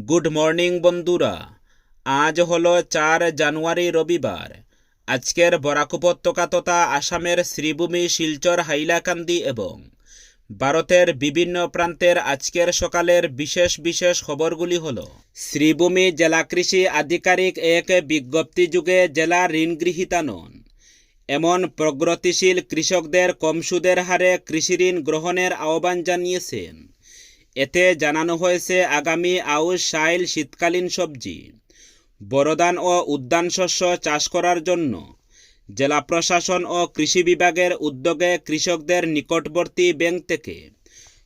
Good morning বন্ধুরা। আজ হলো 4 জানুয়ারি রবিবার। আজকের বরাক উপত্যকা তথা আসামের শ্রীভূমি, শিলচর, হাইলাকান্দি এবং ভারতের বিভিন্ন প্রান্তের আজকের সকালের বিশেষ বিশেষ খবরগুলি হলো: শ্রীভূমি জেলা কৃষি আধিকারিক এক বিজ্ঞপ্তিযোগে জেলা ঋণগৃহীতা নন, এমন প্রগতিশীল কৃষকদের কম সুদের হারে কৃষিঋণ গ্রহণের আহ্বান জানিয়েছেন। এতে জানানো হয়েছে, আগামী আউশ শাইল শীতকালীন সবজি, বরধান ও উদ্যান শস্য চাষ করার জন্য জেলা প্রশাসন ও কৃষি বিভাগের উদ্যোগে কৃষকদের নিকটবর্তী ব্যাংক থেকে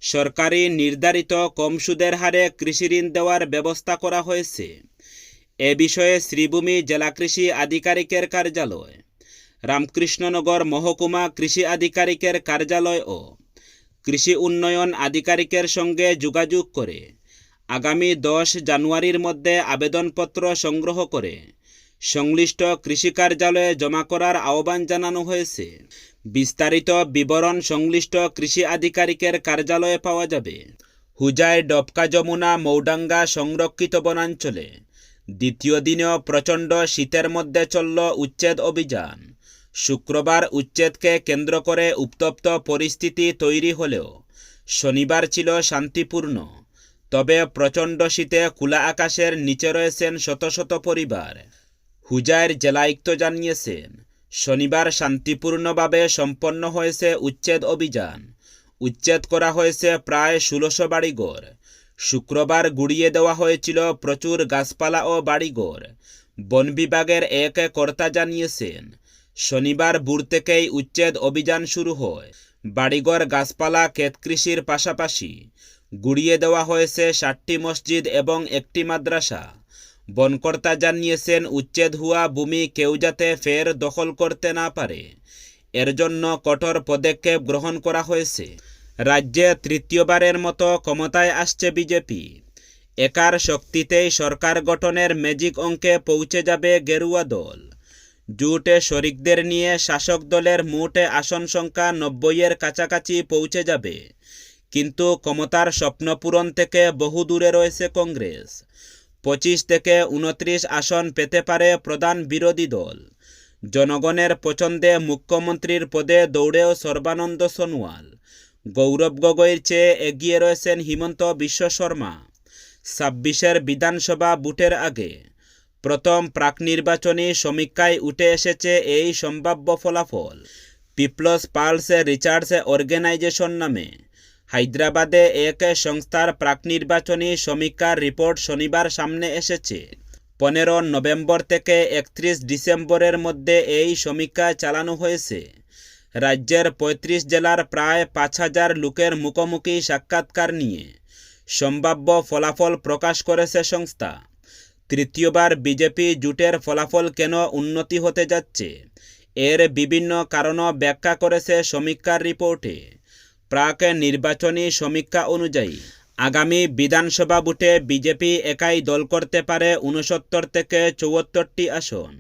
সরকারি নির্ধারিত কম সুদের হারে কৃষিঋণ দেওয়ার ব্যবস্থা করা হয়েছে। এ বিষয়ে শ্রীভূমি জেলা কৃষি আধিকারিকের কার্যালয়, রামকৃষ্ণনগর মহকুমা কৃষি আধিকারিকের কার্যালয় ও কৃষি উন্নয়ন আধিকারিকের সঙ্গে যোগাযোগ করে আগামী 10 জানুয়ারির মধ্যে আবেদনপত্র সংগ্রহ করে সংশ্লিষ্ট কৃষি কার্যালয়ে জমা করার আহ্বান জানানো হয়েছে। বিস্তারিত বিবরণ সংশ্লিষ্ট কৃষি আধিকারিকের কার্যালয়ে পাওয়া যাবে। হুজাই ডবকা যমুনা মৌডাঙ্গা সংরক্ষিত বনাঞ্চলে দ্বিতীয় দিনেও প্রচণ্ড শীতের মধ্যে চলল উচ্ছেদ অভিযান। শুক্রবার উচ্ছেদকে কেন্দ্র করে উত্তপ্ত পরিস্থিতি তৈরি হলেও শনিবার ছিল শান্তিপূর্ণ। তবে প্রচণ্ড শীতে খোলা আকাশের নিচে রয়েছেন শত শত পরিবার। হুজাইর জেলায়ুক্ত জানিয়েছেন, শনিবার শান্তিপূর্ণভাবে সম্পন্ন হয়েছে উচ্ছেদ অভিযান। উচ্ছেদ করা হয়েছে প্রায় 1600 বাড়িঘর। শুক্রবার গুড়িয়ে দেওয়া হয়েছিল প্রচুর গাছপালা ও বাড়িঘর। বন বিভাগের এক কর্তা জানিয়েছেন, শনিবার ভোর থেকেই উচ্ছেদ অভিযান শুরু হয়। বাড়িঘর, গাছপালা, ক্ষেত কৃষির পাশাপাশি গুড়িয়ে দেওয়া হয়েছে 60টি মসজিদ এবং একটি মাদ্রাসা। বনকর্তা জানিয়েছেন, উচ্ছেদ হওয়া ভূমি কেউ যাতে ফের দখল করতে না পারে, এর জন্য কঠোর পদক্ষেপ গ্রহণ করা হয়েছে। রাজ্যে তৃতীয়বারের মতো ক্ষমতায় আসছে বিজেপি। একার শক্তিতেই সরকার গঠনের ম্যাজিক অঙ্কে পৌঁছে যাবে গেরুয়া দল। জোটে শরিকদের নিয়ে শাসক দলের মোট আসন সংখ্যা 90-এর কাছাকাছি পৌঁছে যাবে। কিন্তু ক্ষমতার স্বপ্ন পূরণ থেকে বহু দূরে রয়েছে কংগ্রেস। 25 থেকে 29 আসন পেতে পারে প্রধান বিরোধী দল। জনগণের পছন্দে মুখ্যমন্ত্রীর পদে দৌড়েও সর্বানন্দ সোনোয়াল। গৌরব গগৈর চেয়ে এগিয়ে রয়েছেন হিমন্ত বিশ্ব শর্মা। 26-এর বিধানসভা ভোটের আগে প্রথম প্রাক নির্বাচনী সমীক্ষায় উঠে এসেছে এই সম্ভাব্য ফলাফল। পিপলস পালস রিসার্চ অর্গানাইজেশন নামে হায়দ্রাবাদে এক সংস্থার প্রাক নির্বাচনী সমীক্ষার রিপোর্ট শনিবার সামনে এসেছে। 15 নভেম্বর থেকে 31 ডিসেম্বরের মধ্যে এই সমীক্ষা চালানো হয়েছে। রাজ্যের 35 জেলার প্রায় 5000 লোকের মুখোমুখি সাক্ষাৎকার নিয়ে সম্ভাব্য ফলাফল প্রকাশ করেছে সংস্থা। তৃতীয়বার বিজেপি জোটের ফলাফল কেন উন্নতি হতে যাচ্ছে, এর বিভিন্ন কারণও ব্যাখ্যা করেছে সমীক্ষার রিপোর্টে। প্রাক নির্বাচনী সমীক্ষা অনুযায়ী আগামী বিধানসভা ভোটে বিজেপি একাই দল করতে পারে 69 থেকে 74টি আসন।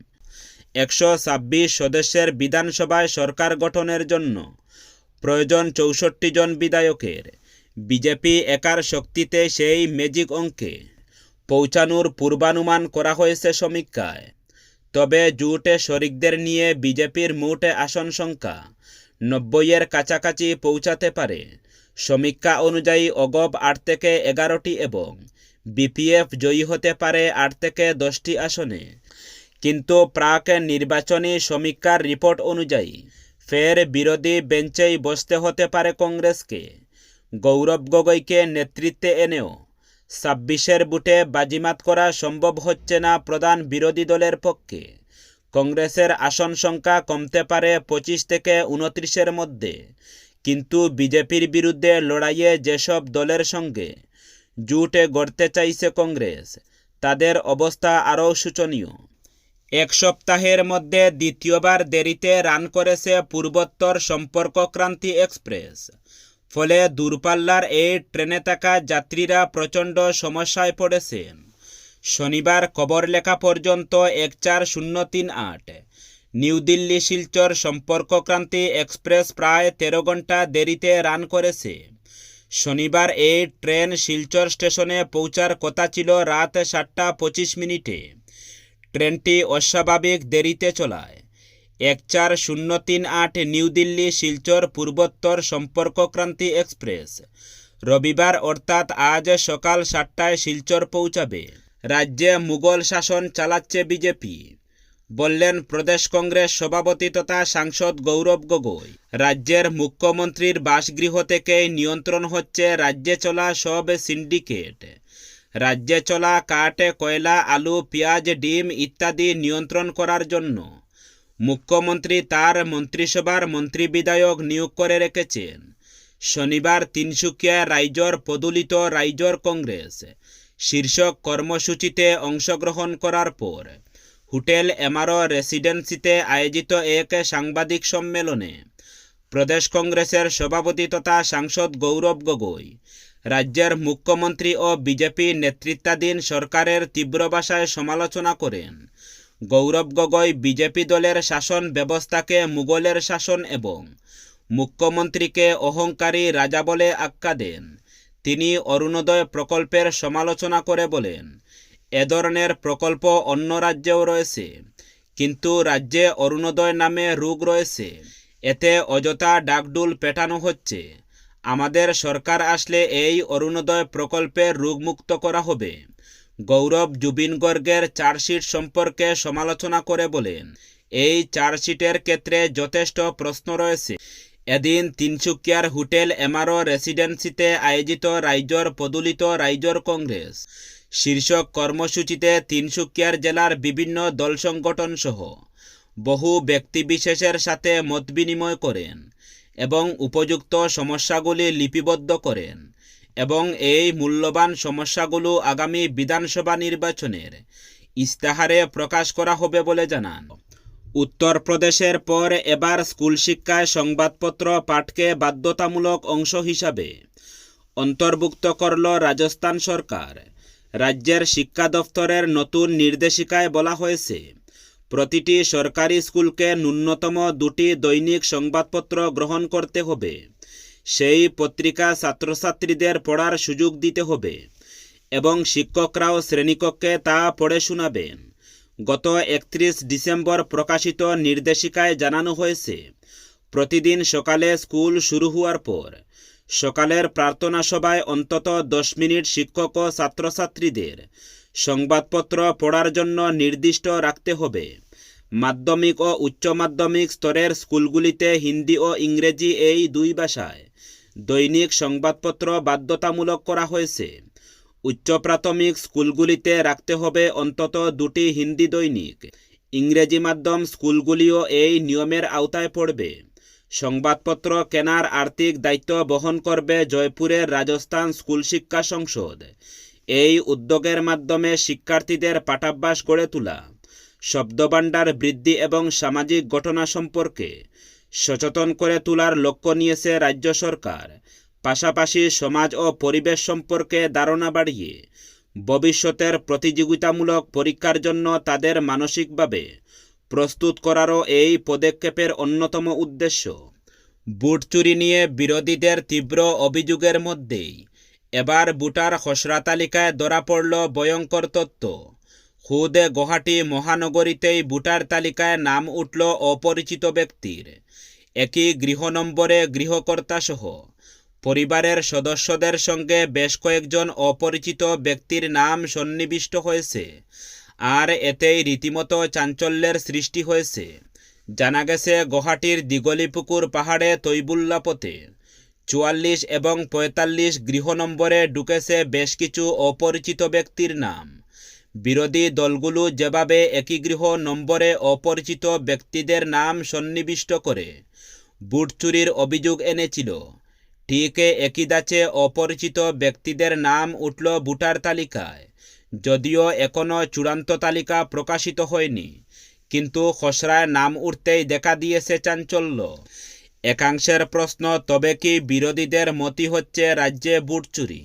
126 সদস্যের বিধানসভায় সরকার গঠনের জন্য প্রয়োজন 64 জন বিধায়কের। বিজেপি একার শক্তিতে সেই ম্যাজিক অঙ্কে পৌঁছানোর পূর্বানুমান করা হয়েছে সমীক্ষায়। তবে জোটে শরিকদের নিয়ে বিজেপির মোট আসন সংখ্যা 90-এর কাছাকাছি পৌঁছাতে পারে। সমীক্ষা অনুযায়ী অগপ 8 থেকে 11টি এবং বিপিএফ জয়ী হতে পারে 8 থেকে 10টি আসনে। কিন্তু প্রাক নির্বাচনী সমীক্ষার রিপোর্ট অনুযায়ী ফের বিরোধী বেঞ্চেই বসতে হতে পারে কংগ্রেসকে। গৌরব গগৈকে নেতৃত্বে এনেও 26-এর ভোটে বাজিমাত করা সম্ভব হচ্ছে না প্রধান বিরোধী দলের পক্ষে। কংগ্রেসের আসন সংখ্যা কমতে পারে 25 থেকে 29-এর মধ্যে। কিন্তু বিজেপির বিরুদ্ধে লড়াইয়ে যেসব দলের সঙ্গে জোটে গড়তে চাইছে কংগ্রেস, তাদের অবস্থা আরও শোচনীয়। এক সপ্তাহের মধ্যে দ্বিতীয়বার দেরিতে রান করেছে পূর্বোত্তর সম্পর্ক ক্রান্তি এক্সপ্রেস। ফলে দূরপাল্লার এই ট্রেনে থাকা যাত্রীরা প্রচণ্ড সমস্যায় পড়েছেন। শনিবার খবর লেখা পর্যন্ত 14038 নিউ দিল্লি শিলচর সম্পর্কক্রান্তি এক্সপ্রেস প্রায় 13 ঘন্টা দেরিতে রান করেছে। শনিবার এই ট্রেন শিলচর স্টেশনে পৌঁছার কথা ছিল রাত 7:25। ট্রেনটি অস্বাভাবিক দেরিতে চলায় 14038 নিউ দিল্লি শিলচর পূর্বোত্তর সম্পর্কক্রান্তি এক্সপ্রেস রবিবার অর্থাৎ আজ সকাল 7টায় শিলচর পৌঁছাবে। রাজ্যে মুঘল শাসন চালাচ্ছে বিজেপি, বললেন প্রদেশ কংগ্রেস সভাপতি তথা সাংসদ গৌরব গগৈ। রাজ্যের মুখ্যমন্ত্রীর বাসগৃহ থেকেই নিয়ন্ত্রণ হচ্ছে রাজ্যে চলা সব সিন্ডিকেট। রাজ্যে চলা কাঠ, কয়লা, আলু, পেঁয়াজ, ডিম ইত্যাদি নিয়ন্ত্রণ করার জন্য মুখ্যমন্ত্রী তার মন্ত্রিসভার মন্ত্রী বিধায়ক নিয়োগ করে রেখেছেন। শনিবার তিনসুকিয়া রাইজর পদুলিত রাইজর কংগ্রেস শীর্ষক কর্মসূচিতে অংশগ্রহণ করার পর হোটেল এমআরও রেসিডেন্সিতে আয়োজিত এক সাংবাদিক সম্মেলনে প্রদেশ কংগ্রেসের সভাপতি তথা সাংসদ গৌরব গগৈ রাজ্যের মুখ্যমন্ত্রী ও বিজেপি নেতৃত্বাধীন সরকারের তীব্র ভাষায় সমালোচনা করেন। গৌরব গগৈ বিজেপি দলের শাসন ব্যবস্থাকে মুঘলের শাসন এবং মুখ্যমন্ত্রীকে অহংকারী রাজা বলে আখ্যা দেন। তিনি অরুণোদয় প্রকল্পের সমালোচনা করে বলেন, এ ধরনের প্রকল্প অন্য রাজ্যেও রয়েছে, কিন্তু রাজ্যে অরুণোদয় নামে রোগ রয়েছে, এতে অযথা ডাকডুল পেটানো হচ্ছে। আমাদের সরকার আসলে এই অরুণোদয় প্রকল্পের রোগমুক্ত করা হবে। গৌরব জুবিন গর্গের চার্জশিট সম্পর্কে সমালোচনা করে বলেন, এই চার্জশিটের ক্ষেত্রে যথেষ্ট প্রশ্ন রয়েছে। এদিন তিনসুকিয়ার হোটেল এমআরও রেসিডেন্সিতে আয়োজিত রাইজর পদুলিত রাইজর কংগ্রেস শীর্ষক কর্মসূচিতে তিনসুকিয়ার জেলার বিভিন্ন দল সংগঠন সহ বহু ব্যক্তিবিশেষের সাথে মতবিনিময় করেন এবং উপযুক্ত সমস্যাগুলি লিপিবদ্ধ করেন এবং এই মূল্যবান সমস্যাগুলো আগামী বিধানসভা নির্বাচনের ইস্তাহারে প্রকাশ করা হবে বলে জানান। উত্তরপ্রদেশের পর এবার স্কুল শিক্ষায় সংবাদপত্র পাঠকে বাধ্যতামূলক অংশ হিসাবে অন্তর্ভুক্ত করল রাজস্থান সরকার। রাজ্যের শিক্ষা দফতরের নতুন নির্দেশিকায় বলা হয়েছে, প্রতিটি সরকারি স্কুলকে ন্যূনতম 2টি দৈনিক সংবাদপত্র গ্রহণ করতে হবে। সেই পত্রিকা ছাত্রছাত্রীদের পড়ার সুযোগ দিতে হবে এবং শিক্ষকরাও শ্রেণীকক্ষে তা পড়ে শোনাবেন। গত 31 ডিসেম্বর প্রকাশিত নির্দেশিকায় জানানো হয়েছে, প্রতিদিন সকালে স্কুল শুরু হওয়ার পর সকালের প্রার্থনা সভায় অন্তত 10 মিনিট শিক্ষক ও ছাত্রছাত্রীদের সংবাদপত্র পড়ার জন্য নির্দিষ্ট রাখতে হবে। মাধ্যমিক ও উচ্চ মাধ্যমিক স্তরের স্কুলগুলিতে হিন্দি ও ইংরেজি এই দুই ভাষায় দৈনিক সংবাদপত্র বাধ্যতামূলক করা হয়েছে। উচ্চ প্রাথমিক স্কুলগুলিতে রাখতে হবে অন্তত 2টি হিন্দি দৈনিক। ইংরেজি মাধ্যম স্কুলগুলিও এই নিয়মের আওতায় পড়বে। সংবাদপত্র কেনার আর্থিক দায়িত্ব বহন করবে জয়পুরের রাজস্থান স্কুল শিক্ষা সংসদ। এই উদ্যোগের মাধ্যমে শিক্ষার্থীদের পাঠাভ্যাস গড়ে তোলা, শব্দভাণ্ডার বৃদ্ধি এবং সামাজিক ঘটনা সম্পর্কে সচেতন করে তোলার লক্ষ্য নিয়েছে রাজ্য সরকার। পাশাপাশি সমাজ ও পরিবেশ সম্পর্কে ধারণা বাড়িয়ে ভবিষ্যতের প্রতিযোগিতামূলক পরীক্ষার জন্য তাদের মানসিকভাবে প্রস্তুত করারও এই পদক্ষেপের অন্যতম উদ্দেশ্য। ভোট চুরি নিয়ে বিরোধীদের তীব্র অভিযোগের মধ্যেই এবার ভোটার খসড়া তালিকায় ধরা পড়ল ভয়ঙ্কর তথ্য। খুদ গুয়াহাটি মহানগরীতেই ভোটার তালিকায় নাম উঠল অপরিচিত ব্যক্তির। একই গৃহ নম্বরে গৃহকর্তাসহ পরিবারের সদস্যদের সঙ্গে বেশ কয়েকজন অপরিচিত ব্যক্তির নাম সন্নিবিষ্ট হয়েছে, আর এতেই রীতিমতো চাঞ্চল্যের সৃষ্টি হয়েছে। জানা গেছে, গুয়াহাটির দিগলিপুকুর পাহাড়ে তৈবুল্লা পথে 44 এবং 45 গৃহ নম্বরে ঢুকেছে বেশ কিছু অপরিচিত ব্যক্তির নাম। বিরোধী দলগুলো যেভাবে একই গৃহ নম্বরে অপরিচিত ব্যক্তিদের নাম সন্নিবিষ্ট করে ভোট চুরির অভিযোগ এনেছিল, ঠিক একই ধাঁচে অপরিচিত ব্যক্তিদের নাম উঠল ভোটার তালিকায়। যদিও এখনও চূড়ান্ত তালিকা প্রকাশিত হয়নি, কিন্তু খসড়ায় নাম উঠতেই দেখা দিয়েছে চাঞ্চল্য। একাংশের প্রশ্ন, তবে কি বিরোধীদের মতই হচ্ছে রাজ্যে ভোট চুরি?